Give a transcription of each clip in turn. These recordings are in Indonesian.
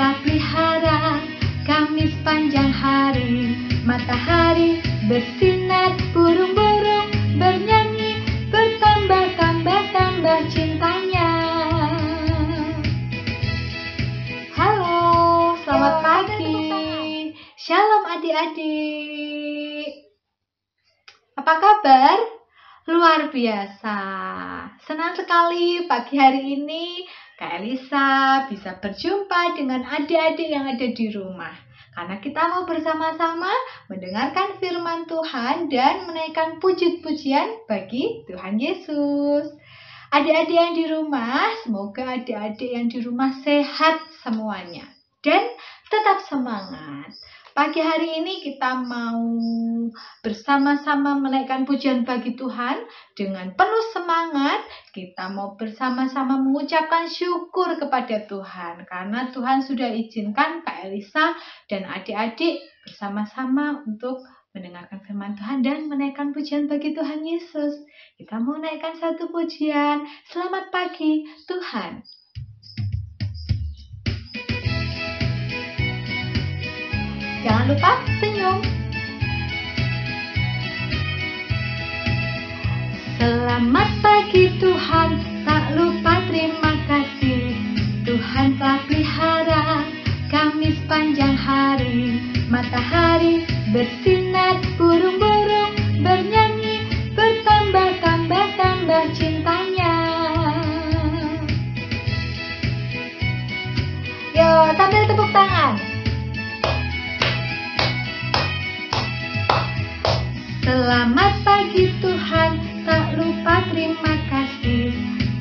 telah pelihara kami sepanjang hari. Matahari bersinar, burung-burung bernyanyi, bertambah-tambah cintanya. Halo, selamat pagi. Shalom adik-adik. Apa kabar? Luar biasa. Senang sekali pagi hari ini Kak Elisa bisa berjumpa dengan adik-adik yang ada di rumah. Karena kita mau bersama-sama mendengarkan firman Tuhan dan menaikkan puji-pujian bagi Tuhan Yesus. Adik-adik yang di rumah, semoga adik-adik yang di rumah sehat semuanya dan tetap semangat. Pagi hari ini kita mau bersama-sama menaikkan pujian bagi Tuhan dengan penuh semangat. Kita mau bersama-sama mengucapkan syukur kepada Tuhan karena Tuhan sudah izinkan Kak Elisa dan adik-adik bersama-sama untuk mendengarkan firman Tuhan dan menaikkan pujian bagi Tuhan Yesus. Kita mau naikkan satu pujian. Selamat pagi Tuhan. Jangan lupa senyum. Selamat pagi Tuhan, tak lupa terima kasih. Tuhan telah pelihara kami sepanjang hari. Matahari bersinar, burung-burung bernyanyi, bertambah-tambah cintanya. Yo, sambil tepuk tangan. Selamat pagi Tuhan, tak lupa terima kasih.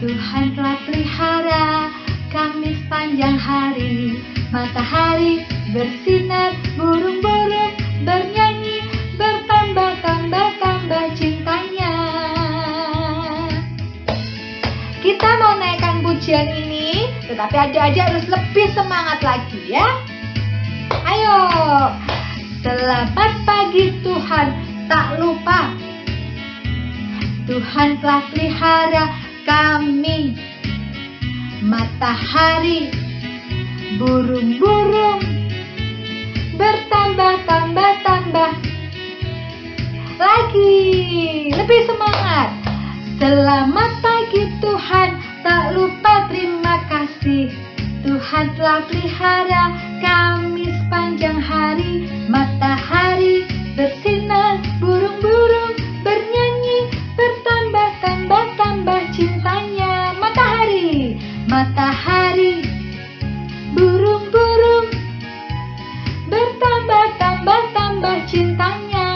Tuhan telah pelihara kami sepanjang hari. Matahari bersinar, burung-burung bernyanyi, bertambah-tambah cintanya. Kita mau naikkan pujian ini, tetapi adik-adik harus lebih semangat lagi ya. Ayo, selamat pagi Tuhan, tak lupa Tuhan telah pelihara kami. Matahari, burung-burung bertambah lagi. Lebih semangat. Selamat pagi Tuhan, tak lupa terima kasih. Tuhan telah pelihara kami sepanjang hari. Matahari bersinar, burung-burung bernyanyi, bertambah-tambah cintanya. Matahari, burung-burung bertambah-tambah cintanya.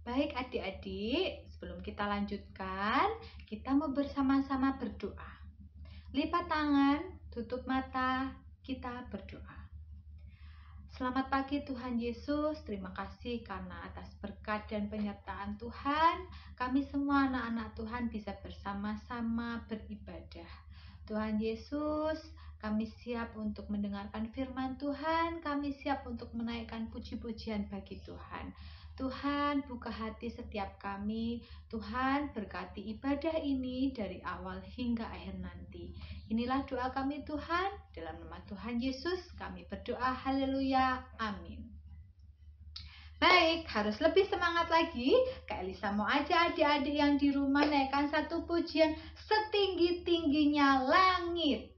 Baik adik-adik, sebelum kita lanjutkan, kita mau bersama-sama berdoa. Lipat tangan, tutup mata, kita berdoa. Selamat pagi Tuhan Yesus, terima kasih karena atas berkat dan penyertaan Tuhan, kami semua anak-anak Tuhan bisa bersama-sama beribadah. Tuhan Yesus, kami siap untuk mendengarkan firman Tuhan, kami siap untuk menaikkan puji-pujian bagi Tuhan. Tuhan, buka hati setiap kami. Tuhan, berkati ibadah ini dari awal hingga akhir nanti. Inilah doa kami Tuhan, dalam nama Tuhan Yesus kami berdoa, haleluya, amin. Baik, harus lebih semangat lagi. Kak Elisa mau aja adik-adik yang di rumah naikkan satu pujian setinggi-tingginya langit.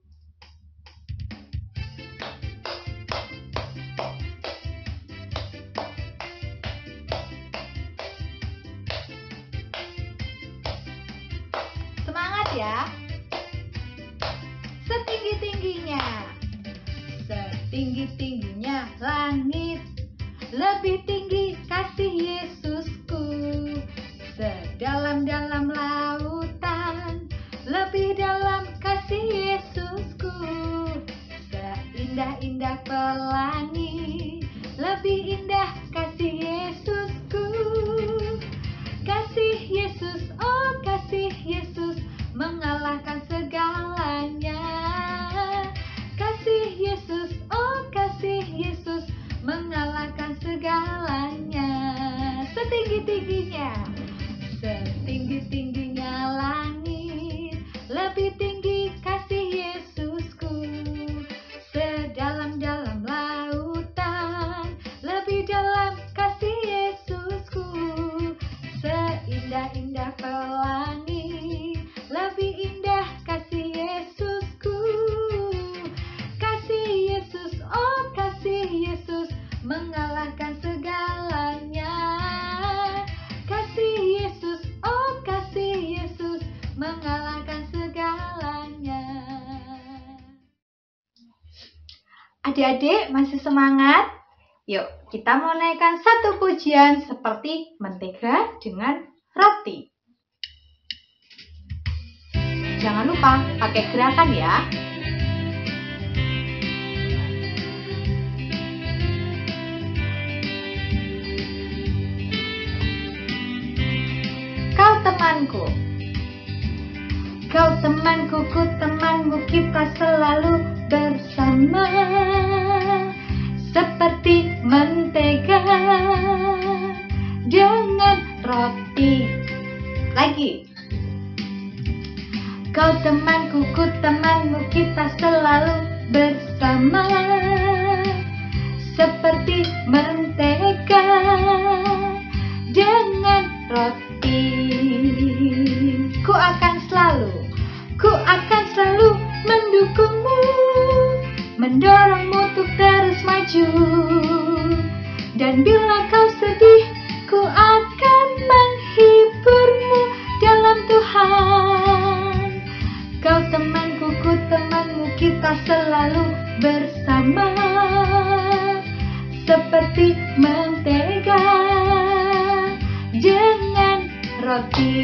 Semangat ya. Setinggi-tingginya langit, lebih tinggi kasih Yesusku. Sedalam-dalam lautan, lebih dalam kasih Yesusku. Seindah-indah pelangi, lebih indah kasih Yesusku. Kasih Yesus, oh kasih Yesus, mengalahkan segalanya. Kasih Yesus, oh kasih Yesus, mengalahkan mengalahkan segalanya. Setinggi-tingginya, setinggi-tingginya langit, lebih tinggi kasih Yesusku. Sedalam-dalam lautan, lebih dalam kasih Yesusku. Seindah-indah pelangi, lebih indah kasih Yesusku. Kasih Yesus, oh kasih Yesus, mengalahkan segalanya. Kasih Yesus, oh kasih Yesus, mengalahkan segalanya. Adik-adik masih semangat? Yuk kita mau naikkan satu pujian seperti mentega dengan roti. Jangan lupa pakai gerakan ya. Kau temanku, kau temanku, ku temanmu, kita selalu bersama. Seperti mentega dengan roti. Lagi. Kau temanku, ku temanmu, kita selalu bersama. Seperti mentega dengan roti. Ku akan selalu mendukungmu, mendorongmu untuk terus maju. Dan bila kau sedih, ku akan menghiburmu dalam Tuhan. Kau temanku, ku temanmu, kita selalu bersama. Seperti mentega dengan roti.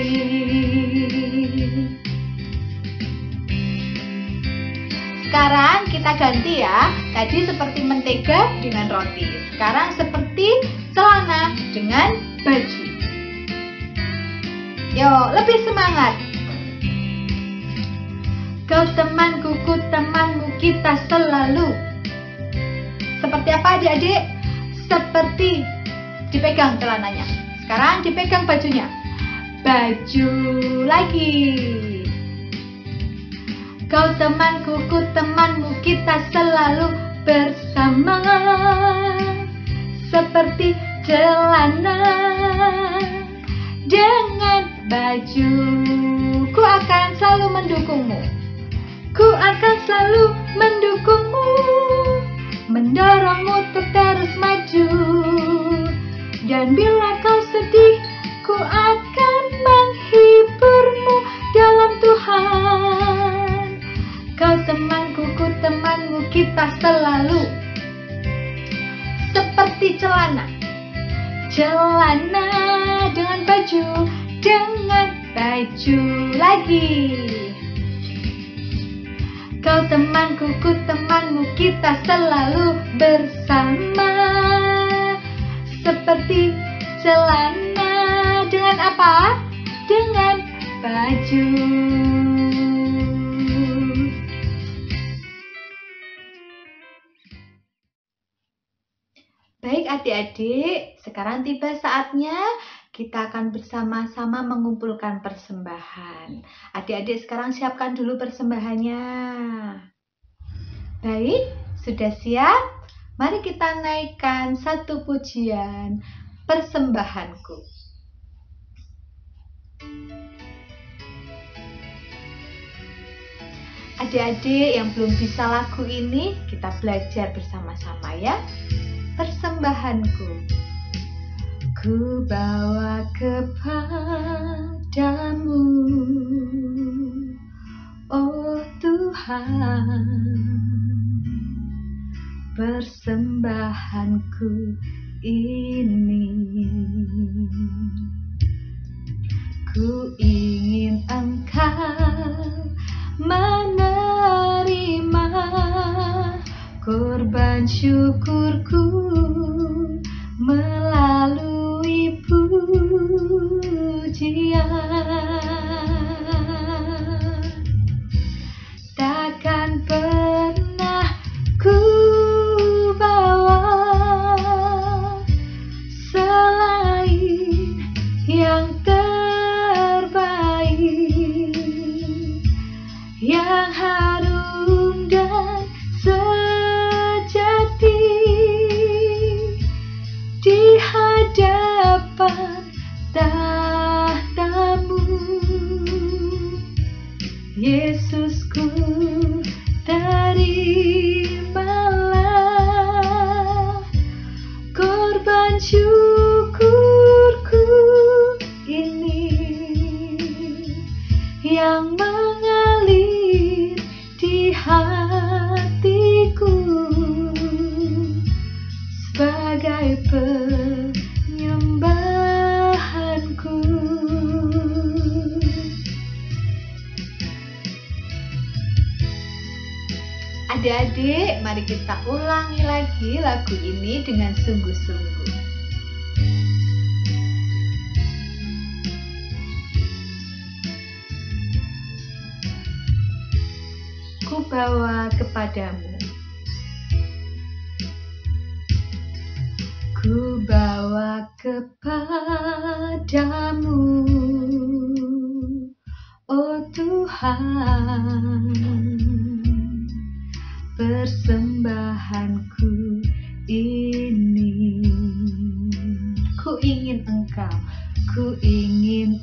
Sekarang kita ganti ya. Tadi seperti mentega dengan roti. Sekarang seperti celana dengan baju. Yuk, lebih semangat. Kau temanku, ku temanmu, kita selalu. Seperti apa adik-adik? Seperti dipegang celananya. Sekarang dipegang bajunya. Baju lagi. Kau temanku, ku temanmu, kita selalu bersama. Seperti celana dengan baju. Ku akan selalu mendukungmu. Ku akan selalu mendukungmu, mendorongmu untuk terus maju. Dan bila kau sedih, ku akan menghiburmu dalam Tuhan. Kau temanku, ku temanmu, kita selalu seperti celana. Celana dengan baju, dengan baju lagi. Kau temanku, ku temanmu, kita selalu bersama. Seperti celana dengan apa? Dengan baju. Baik adik-adik, sekarang tiba saatnya kita akan bersama-sama mengumpulkan persembahan. Adik-adik sekarang siapkan dulu persembahannya. Baik, sudah siap? Mari kita naikkan satu pujian, persembahanku. Adik-adik yang belum bisa lagu ini, kita belajar bersama-sama ya. Persembahanku, ku bawa kepadamu, oh Tuhan, persembahanku ini. Ku ingin Engkau menerima korban syukurku melalui pujian. Takkan pernah ku bawa di hadapan tahta-Mu. Yesusku, terimalah korban syukurku ini yang mengalir di hatiku sebagai penyembahanku. Adik-adik, mari kita ulangi lagi lagu ini dengan sungguh-sungguh. Ku bawa kepadamu, ku bawa kepadamu, oh Tuhan, persembahanku ini. Ku ingin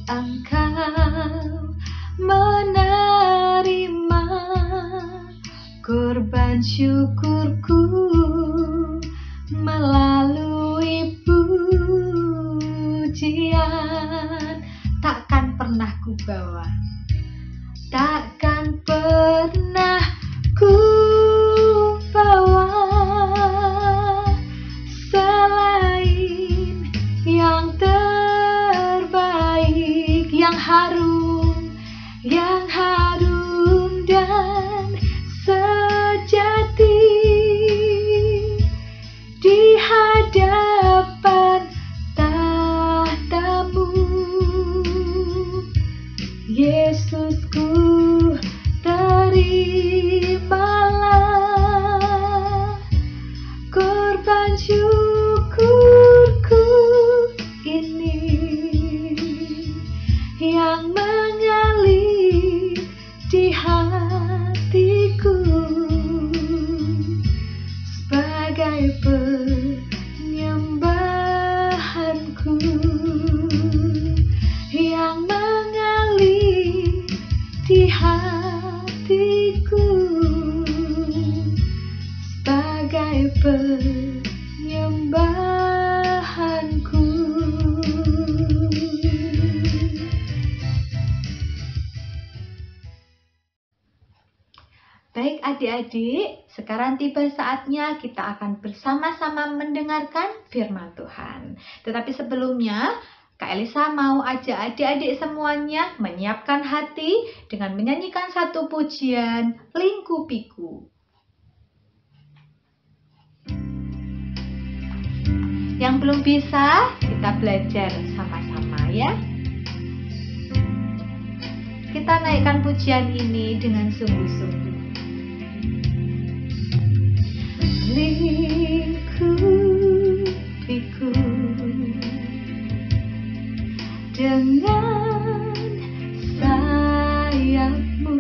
Engkau menerima korban syukurku melalui pujian. Takkan pernah ku bawa, takkan pernah ku bawa selain yang terbaik, yang harum dan sejati di hadapan tahta-Mu. Yesusku, terimalah korban syukurku ini yang mengalir di hatiku sebagai penyembahanku, yang mengalir di hatiku sebagai penyembahanku. Baik adik-adik, sekarang tiba saatnya kita akan bersama-sama mendengarkan firman Tuhan. Tetapi sebelumnya, Kak Elisa mau ajak adik-adik semuanya menyiapkan hati dengan menyanyikan satu pujian, Lingkupiku. Yang belum bisa, kita belajar sama-sama ya. Kita naikkan pujian ini dengan sungguh-sungguh. Lingkupiku dengan sayap-Mu,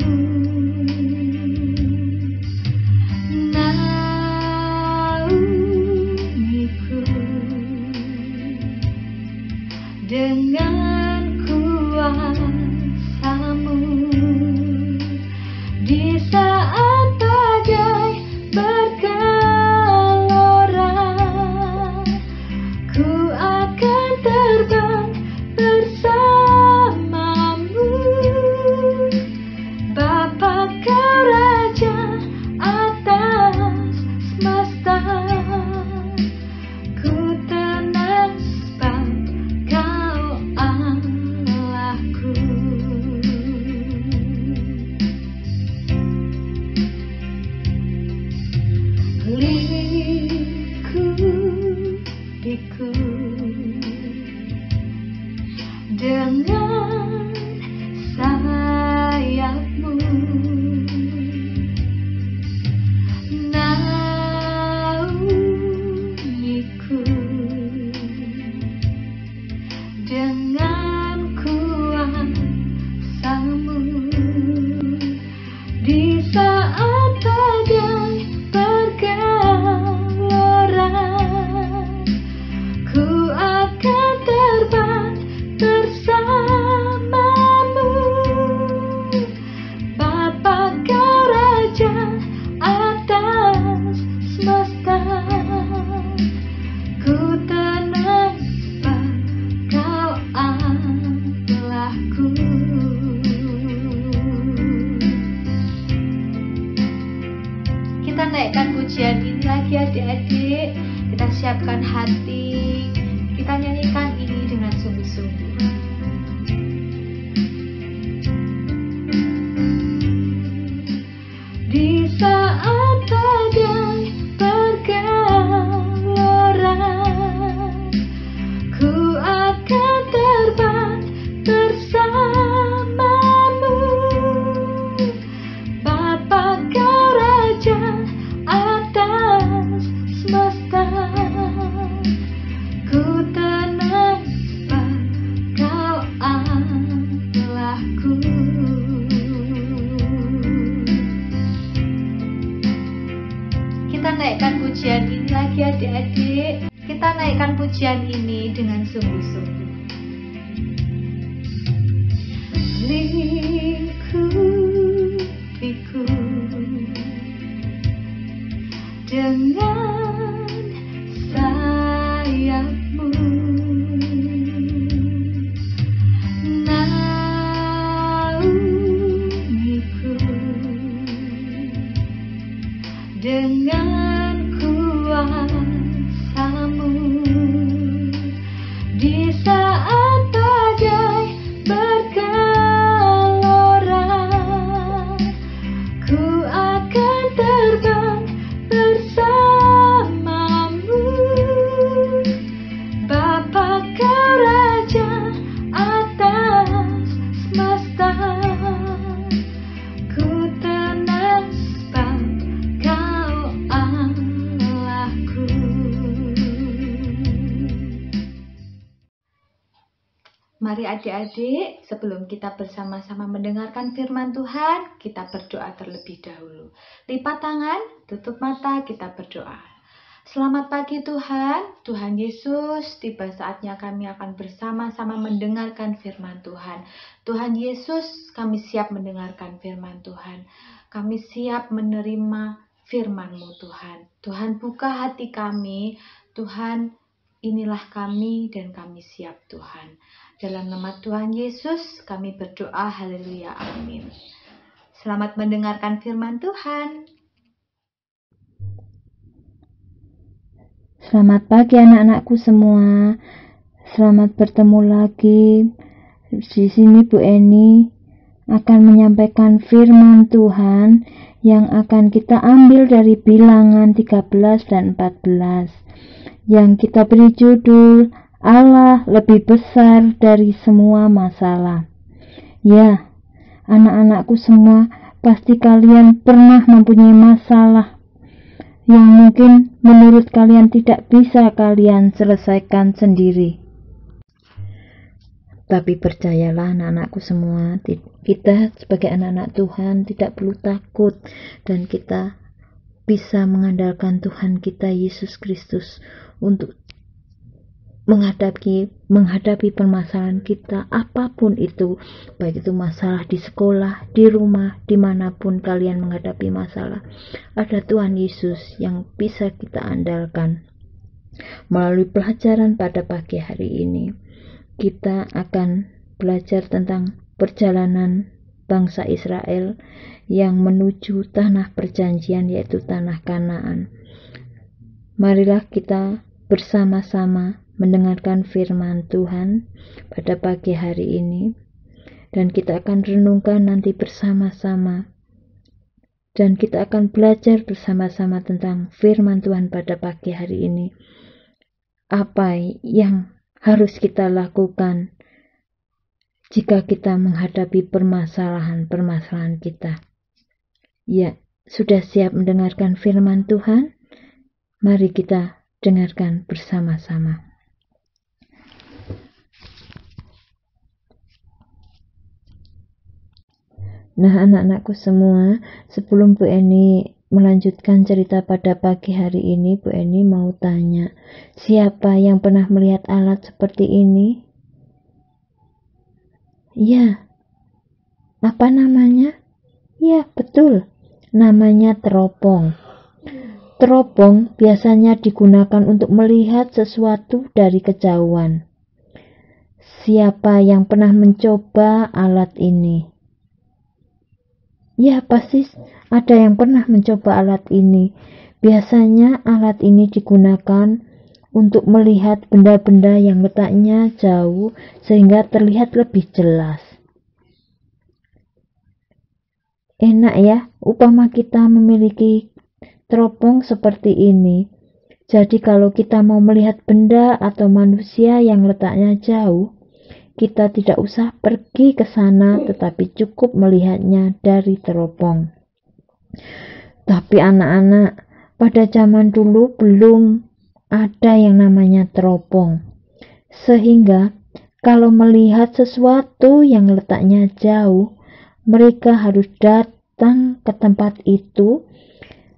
naungiku dengan kuasa-Mu di saat badai bergelora. Ku akan terbang bersama-Mu, Bapa Kau Raja atas semesta. Ku tenang sebab Kau Allahku. Lingkupiku dengan sayap-Mu, naungiku dengan kuasa-Mu di saat badai bergelora. Ku pujian ini dengan sungguh-sungguh. Lingkupiku dengan sayapmu, naungiku dengan kuasamu. Di saat badai bergelora, ku akan terbang bersamamu. Bapa Kau Raja atas semesta, ku tenang sebab Kau Allahku. Mari adik-adik, sebelum kita bersama-sama mendengarkan firman Tuhan, kita berdoa terlebih dahulu. Lipat tangan, tutup mata, kita berdoa. Selamat pagi Tuhan, Tuhan Yesus, tiba saatnya kami akan bersama-sama mendengarkan firman Tuhan. Tuhan Yesus, kami siap mendengarkan firman Tuhan. Kami siap menerima firman-Mu Tuhan. Tuhan, buka hati kami. Tuhan, inilah kami dan kami siap Tuhan. Dalam nama Tuhan Yesus kami berdoa, haleluya, amin. Selamat mendengarkan firman Tuhan. Selamat pagi anak-anakku semua. Selamat bertemu lagi. Di sini Bu Eni akan menyampaikan firman Tuhan yang akan kita ambil dari Bilangan 13 dan 14. Yang kita beri judul Allah lebih besar dari semua masalah. Ya, anak-anakku semua, pasti kalian pernah mempunyai masalah yang mungkin menurut kalian tidak bisa kalian selesaikan sendiri. Tapi percayalah anak-anakku semua, kita sebagai anak-anak Tuhan tidak perlu takut, dan kita bisa mengandalkan Tuhan kita Yesus Kristus untuk menghadapi permasalahan kita, apapun itu, baik itu masalah di sekolah, di rumah, dimanapun kalian menghadapi masalah, ada Tuhan Yesus yang bisa kita andalkan. Melalui pelajaran pada pagi hari ini, kita akan belajar tentang perjalanan bangsa Israel yang menuju tanah perjanjian, yaitu tanah Kanaan. Marilah kita bersama-sama mendengarkan firman Tuhan pada pagi hari ini, dan kita akan renungkan nanti bersama-sama, dan kita akan belajar bersama-sama tentang firman Tuhan pada pagi hari ini. Apa yang harus kita lakukan jika kita menghadapi permasalahan-permasalahan kita? Ya, sudah siap mendengarkan firman Tuhan? Mari kita dengarkan bersama-sama. Nah, anak-anakku semua, sebelum Bu Eni melanjutkan cerita pada pagi hari ini, Bu Eni mau tanya, siapa yang pernah melihat alat seperti ini? Ya, apa namanya? Ya, betul, namanya teropong. Teropong biasanya digunakan untuk melihat sesuatu dari kejauhan. Siapa yang pernah mencoba alat ini? Ya, pasti ada yang pernah mencoba alat ini. Biasanya alat ini digunakan untuk melihat benda-benda yang letaknya jauh sehingga terlihat lebih jelas. Enak ya, upama kita memiliki teropong seperti ini. Jadi kalau kita mau melihat benda atau manusia yang letaknya jauh, kita tidak usah pergi ke sana, tetapi cukup melihatnya dari teropong. Tapi anak-anak, pada zaman dulu belum ada yang namanya teropong. Sehingga kalau melihat sesuatu yang letaknya jauh, mereka harus datang ke tempat itu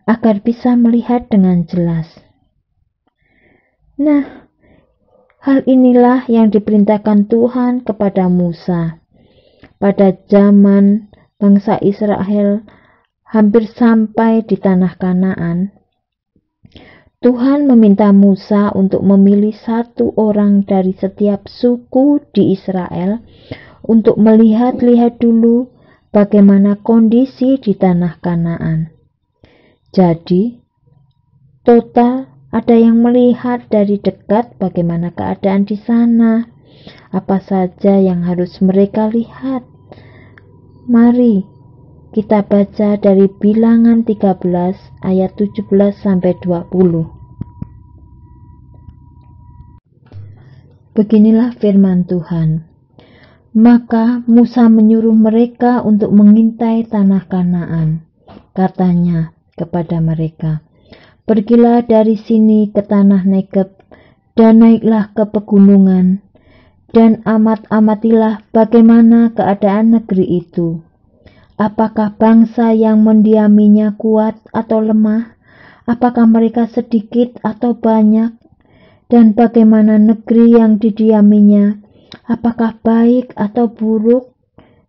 agar bisa melihat dengan jelas. Nah, Hal inilah yang diperintahkan Tuhan kepada Musa. Pada zaman bangsa Israel hampir sampai di tanah Kanaan, Tuhan meminta Musa untuk memilih satu orang dari setiap suku di Israel untuk melihat-lihat dulu bagaimana kondisi di tanah Kanaan. Jadi, total ada yang melihat dari dekat bagaimana keadaan di sana. Apa saja yang harus mereka lihat? Mari kita baca dari Bilangan 13 ayat 17 sampai 20. Beginilah firman Tuhan. Maka Musa menyuruh mereka untuk mengintai tanah Kanaan. Katanya kepada mereka, pergilah dari sini ke tanah Negeb dan naiklah ke pegunungan dan amatilah bagaimana keadaan negeri itu. Apakah bangsa yang mendiaminya kuat atau lemah? Apakah mereka sedikit atau banyak? Dan bagaimana negeri yang didiaminya? Apakah baik atau buruk?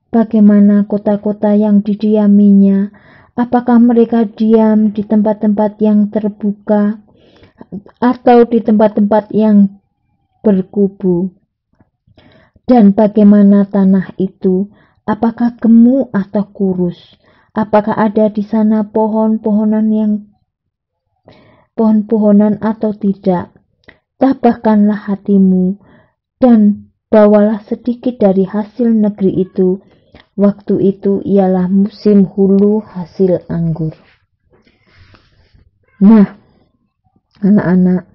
Bagaimana kota-kota yang didiaminya? Apakah mereka diam di tempat-tempat yang terbuka atau di tempat-tempat yang berkubu? Dan bagaimana tanah itu? Apakah gemuk atau kurus? Apakah ada di sana pohon-pohonan atau tidak? Tabahkanlah hatimu dan bawalah sedikit dari hasil negeri itu. Waktu itu ialah musim hulu hasil anggur. Nah, anak-anak,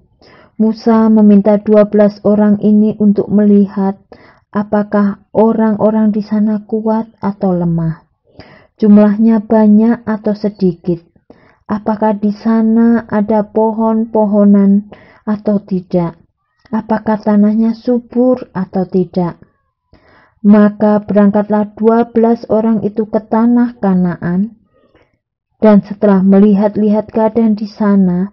Musa meminta 12 orang ini untuk melihat apakah orang-orang di sana kuat atau lemah. Jumlahnya banyak atau sedikit. Apakah di sana ada pohon-pohonan atau tidak? Apakah tanahnya subur atau tidak? Maka berangkatlah 12 orang itu ke tanah Kanaan, dan setelah melihat-lihat keadaan di sana,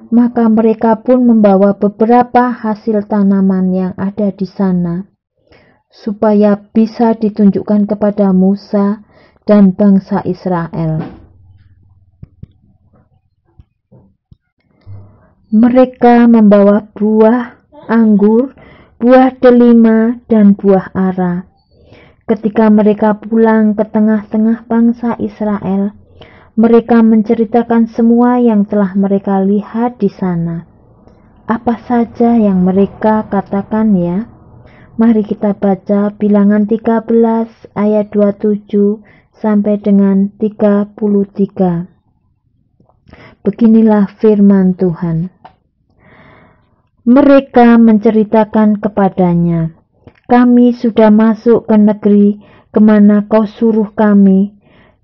maka mereka pun membawa beberapa hasil tanaman yang ada di sana, supaya bisa ditunjukkan kepada Musa dan bangsa Israel. Mereka membawa buah anggur, buah delima, dan buah ara. Ketika mereka pulang ke tengah-tengah bangsa Israel, mereka menceritakan semua yang telah mereka lihat di sana. Apa saja yang mereka katakan ya? Mari kita baca Bilangan 13 ayat 27 sampai dengan 33. Beginilah firman Tuhan. Mereka menceritakan kepadanya, kami sudah masuk ke negeri kemana kau suruh kami,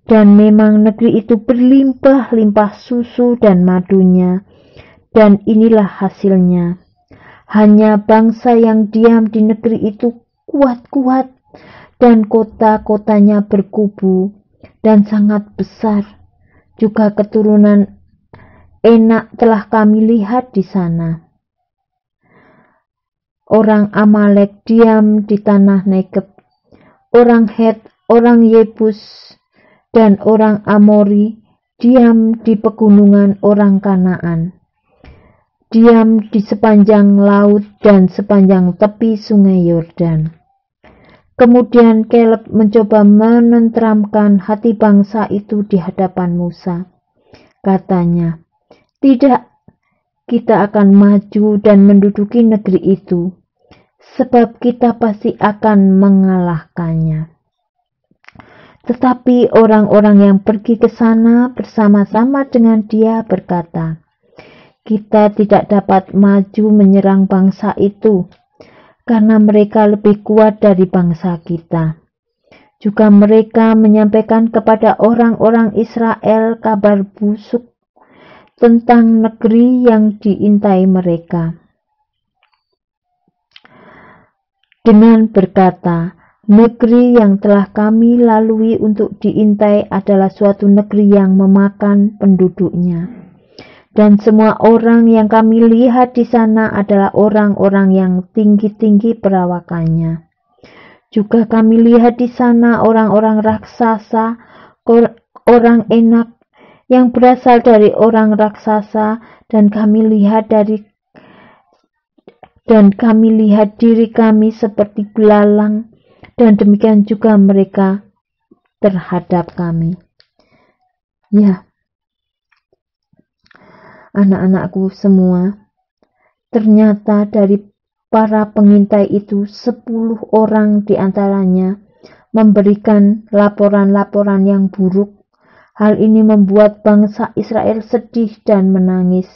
dan memang negeri itu berlimpah-limpah susu dan madunya, dan inilah hasilnya. Hanya bangsa yang diam di negeri itu kuat-kuat, dan kota-kotanya berkubu dan sangat besar. Juga keturunan Enak telah kami lihat di sana. Orang Amalek diam di tanah Negeb, orang Het, orang Yebus, dan orang Amori diam di pegunungan orang Kanaan, diam di sepanjang laut dan sepanjang tepi sungai Yordan. Kemudian Kaleb mencoba menenteramkan hati bangsa itu di hadapan Musa. Katanya, tidak, kita akan maju dan menduduki negeri itu, sebab kita pasti akan mengalahkannya. Tetapi orang-orang yang pergi ke sana bersama-sama dengan dia berkata, kita tidak dapat maju menyerang bangsa itu, karena mereka lebih kuat dari bangsa kita. Juga mereka menyampaikan kepada orang-orang Israel kabar busuk tentang negeri yang diintai mereka, dengan berkata, negeri yang telah kami lalui untuk diintai adalah suatu negeri yang memakan penduduknya, Dan semua orang yang kami lihat di sana adalah orang-orang yang tinggi-tinggi perawakannya. Juga kami lihat di sana orang-orang raksasa, orang enak yang berasal dari orang raksasa, dan kami lihat diri kami seperti belalang, dan demikian juga mereka terhadap kami. Ya, anak-anakku semua, ternyata dari para pengintai itu 10 orang diantaranya memberikan laporan-laporan yang buruk. Hal ini membuat bangsa Israel sedih dan menangis.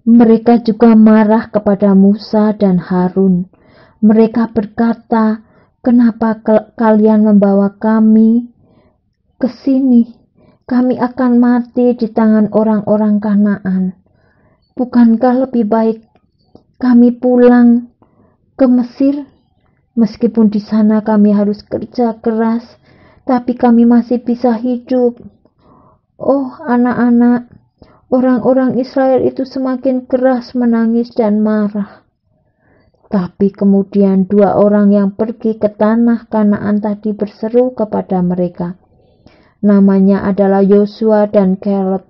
Mereka juga marah kepada Musa dan Harun. Mereka berkata, "Kenapa kalian membawa kami ke sini? Kami akan mati di tangan orang-orang Kanaan. Bukankah lebih baik kami pulang ke Mesir? Meskipun di sana kami harus kerja keras, tapi kami masih bisa hidup." Oh anak-anak, orang-orang Israel itu semakin keras menangis dan marah. Tapi kemudian 2 orang yang pergi ke tanah Kanaan tadi berseru kepada mereka. Namanya adalah Yosua dan Caleb.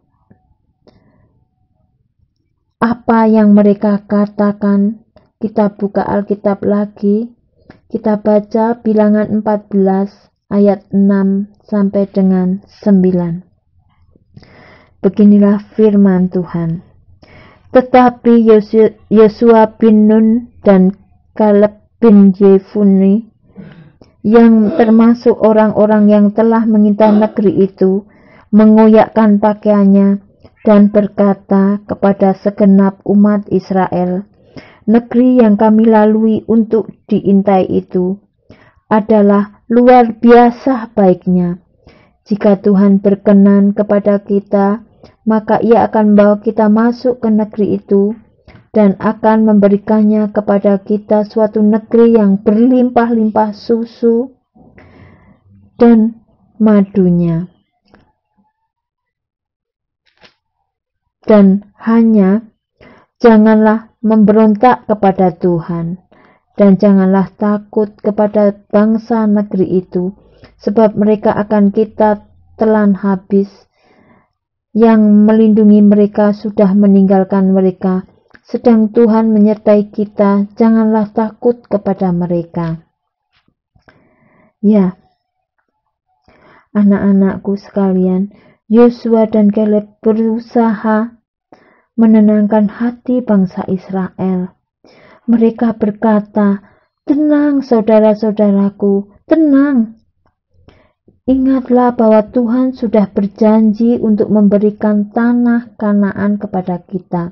Apa yang mereka katakan? Kita buka Alkitab lagi. Kita baca Bilangan 14 ayat 6 sampai dengan 9. Beginilah firman Tuhan. Tetapi Yosua bin Nun dan Caleb bin Yefune, yang termasuk orang-orang yang telah mengintai negeri itu, mengoyakkan pakaiannya dan berkata kepada segenap umat Israel, "Negeri yang kami lalui untuk diintai itu adalah luar biasa baiknya. Jika Tuhan berkenan kepada kita, maka Ia akan membawa kita masuk ke negeri itu dan akan memberikannya kepada kita suatu negeri yang berlimpah-limpah susu dan madunya. Dan hanya janganlah memberontak kepada Tuhan, dan janganlah takut kepada bangsa negeri itu, sebab mereka akan kita telan habis. Yang melindungi mereka sudah meninggalkan mereka, sedang Tuhan menyertai kita, janganlah takut kepada mereka." Ya, anak-anakku sekalian, Yosua dan Caleb berusaha menenangkan hati bangsa Israel. Mereka berkata, "Tenang saudara-saudaraku, tenang. Ingatlah bahwa Tuhan sudah berjanji untuk memberikan tanah Kanaan kepada kita.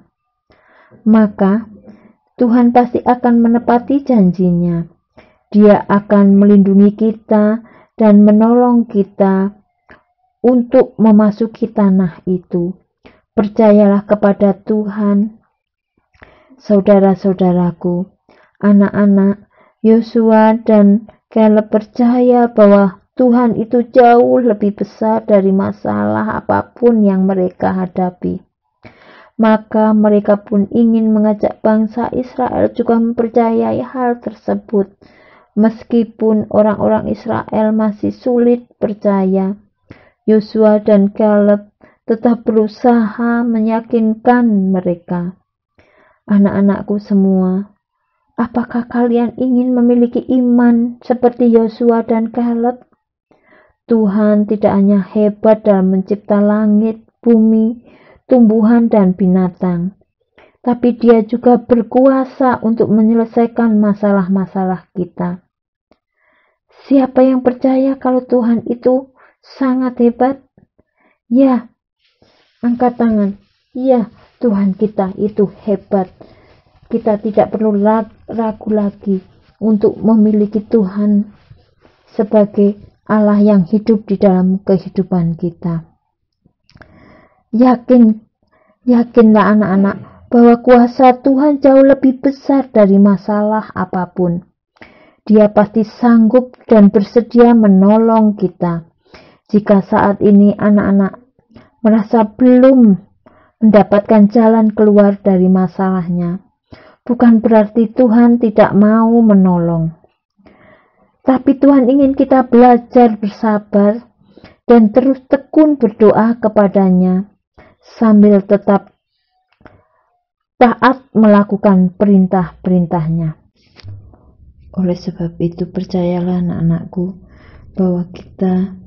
Maka Tuhan pasti akan menepati janjinya. Dia akan melindungi kita dan menolong kita untuk memasuki tanah itu. Percayalah kepada Tuhan." Saudara-saudaraku, anak-anak, Yosua dan Caleb percaya bahwa Tuhan itu jauh lebih besar dari masalah apapun yang mereka hadapi. Maka mereka pun ingin mengajak bangsa Israel juga mempercayai hal tersebut. Meskipun orang-orang Israel masih sulit percaya, Yosua dan Caleb tetap berusaha meyakinkan mereka. Anak-anakku semua, apakah kalian ingin memiliki iman seperti Yosua dan Caleb? Tuhan tidak hanya hebat dalam mencipta langit, bumi, tumbuhan, dan binatang, tapi Dia juga berkuasa untuk menyelesaikan masalah-masalah kita. Siapa yang percaya kalau Tuhan itu sangat hebat? Ya, angkat tangan. Ya, Tuhan kita itu hebat. Kita tidak perlu ragu lagi untuk memiliki Tuhan sebagai Allah yang hidup di dalam kehidupan kita. Yakinlah anak-anak bahwa kuasa Tuhan jauh lebih besar dari masalah apapun. Dia pasti sanggup dan bersedia menolong kita. Jika saat ini anak-anak merasa belum mendapatkan jalan keluar dari masalahnya, bukan berarti Tuhan tidak mau menolong. Tapi Tuhan ingin kita belajar bersabar dan terus tekun berdoa kepadanya sambil tetap taat melakukan perintah-perintahnya. Oleh sebab itu, percayalah anak-anakku bahwa kita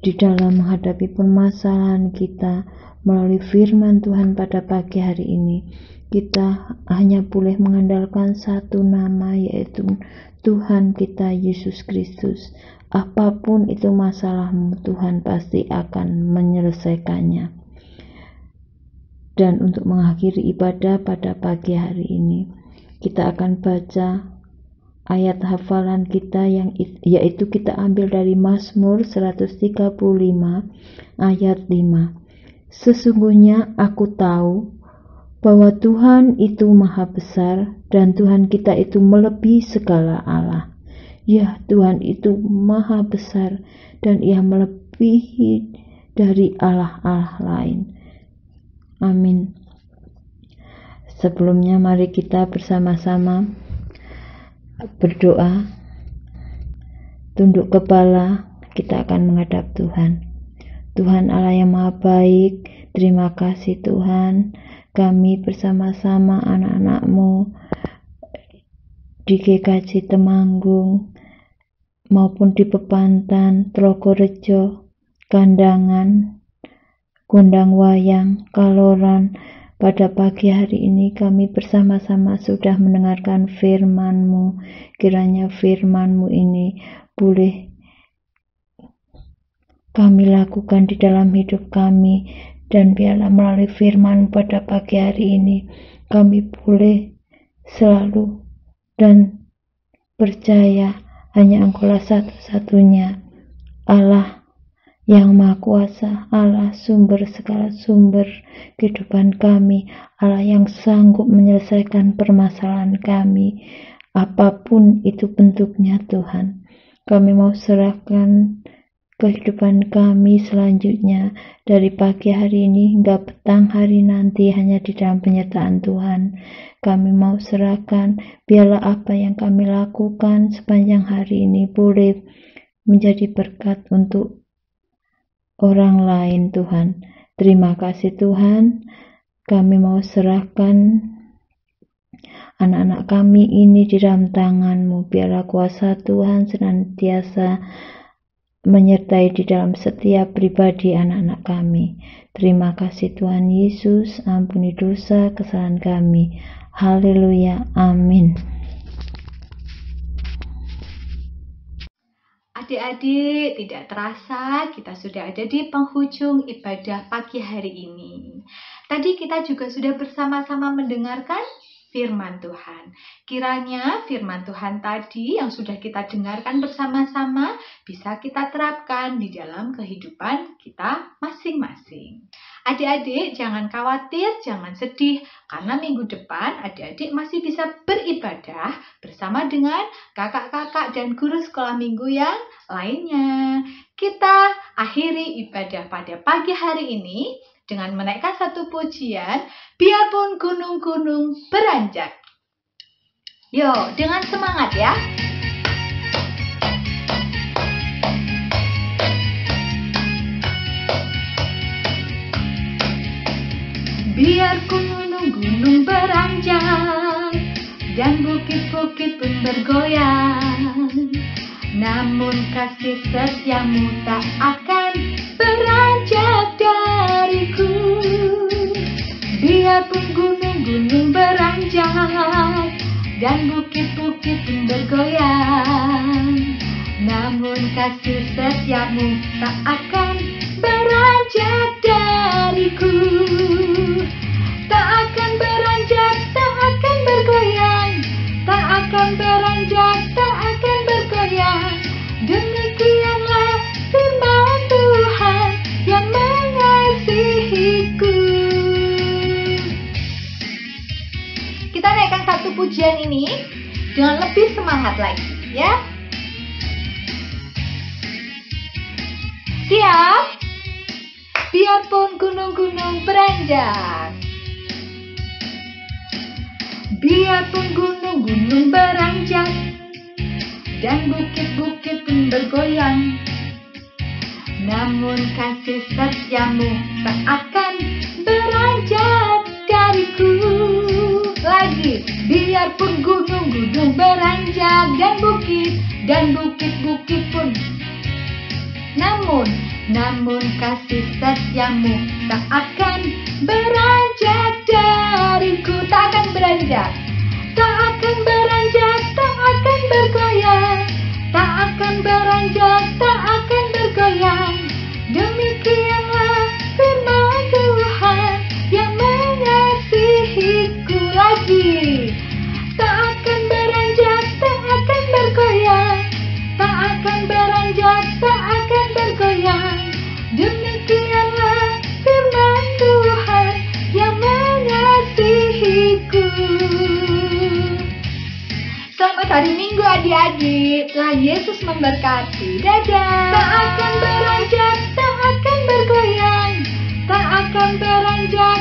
di dalam menghadapi permasalahan kita melalui firman Tuhan pada pagi hari ini, kita hanya boleh mengandalkan satu nama, yaitu Tuhan kita Yesus Kristus. Apapun itu masalahmu, Tuhan pasti akan menyelesaikannya. Dan untuk mengakhiri ibadah pada pagi hari ini, kita akan baca ayat hafalan kita yaitu kita ambil dari Mazmur 135 ayat 5. Sesungguhnya aku tahu bahwa Tuhan itu maha besar dan Tuhan kita itu melebihi segala Allah. Ya, Tuhan itu maha besar dan Ia melebihi dari Allah-Allah lain. Amin. Sebelumnya mari kita bersama-sama berdoa, tunduk kepala, kita akan menghadap Tuhan. Tuhan Allah yang maha baik, terima kasih Tuhan, kami bersama-sama anak-anak-Mu di GKJ Temanggung maupun di Pepantan, Trogorejo, Kandangan, Gondang Wayang, Kaloran, pada pagi hari ini kami bersama-sama sudah mendengarkan firman-Mu. Kiranya firman-Mu ini boleh kami lakukan di dalam hidup kami, dan biarlah melalui firman pada pagi hari ini kami boleh selalu dan percaya hanya Engkaulah satu-satunya Allah yang Maha Kuasa, Allah sumber segala sumber kehidupan kami, Allah yang sanggup menyelesaikan permasalahan kami, apapun itu bentuknya Tuhan. Kami mau serahkan kehidupan kami selanjutnya dari pagi hari ini hingga petang hari nanti hanya di dalam penyertaan Tuhan. Kami mau serahkan, biarlah apa yang kami lakukan sepanjang hari ini boleh menjadi berkat untuk orang lain Tuhan. Terima kasih Tuhan, kami mau serahkan anak-anak kami ini di dalam tangan-Mu. Biarlah kuasa Tuhan senantiasa menyertai di dalam setiap pribadi anak-anak kami. Terima kasih Tuhan Yesus, ampuni dosa kesalahan kami. Haleluya, amin. Adik-adik, tidak terasa kita sudah ada di penghujung ibadah pagi hari ini. Tadi kita juga sudah bersama-sama mendengarkan firman Tuhan. Kiranya firman Tuhan tadi yang sudah kita dengarkan bersama-sama bisa kita terapkan di dalam kehidupan kita masing-masing. Adik-adik jangan khawatir, jangan sedih, karena minggu depan adik-adik masih bisa beribadah bersama dengan kakak-kakak dan guru sekolah minggu yang lainnya. Kita akhiri ibadah pada pagi hari ini dengan menaikkan satu pujian, biarpun gunung-gunung beranjak. Yo, dengan semangat ya. Biarpun gunung-gunung beranjak dan bukit-bukit pun bergoyang, namun kasih setiamu tak akan beranjak dariku. Biarpun gunung-gunung beranjak dan bukit-bukit pun bergoyang, namun kasih setiamu tak akan beranjak dariku. Tak akan beranjak, tak akan bergoyang, tak akan beranjak, tak akan bergoyang. Demikianlah firman Tuhan yang mengasihiku. Kita naikkan satu pujian ini dengan lebih semangat lagi, ya. Siap? Biarpun gunung-gunung beranjak, biarpun gunung-gunung beranjak, dan bukit-bukit pun bergoyang, namun kasih setiamu tak akan beranjak dariku. Lagi, biarpun gunung-gunung beranjak dan bukit-bukit pun, namun kasih setiamu tak akan beranjak dariku. Tak akan beranjak, tak akan beranjak, tak akan bergoyang, tak akan beranjak, tak akan bergoyang. Demikianlah firman Tuhan yang mengasihiku. Lagi, tak akan beranjak, tak akan bergoyang, tak akan beranjak, tak akan bergoyang. Demikianlah firman Tuhan yang mengasihiku. Selamat hari Minggu adik-adik. Tuhan Yesus memberkati. Dadah. Tak akan beranjak, tak akan bergoyang, tak akan beranjak,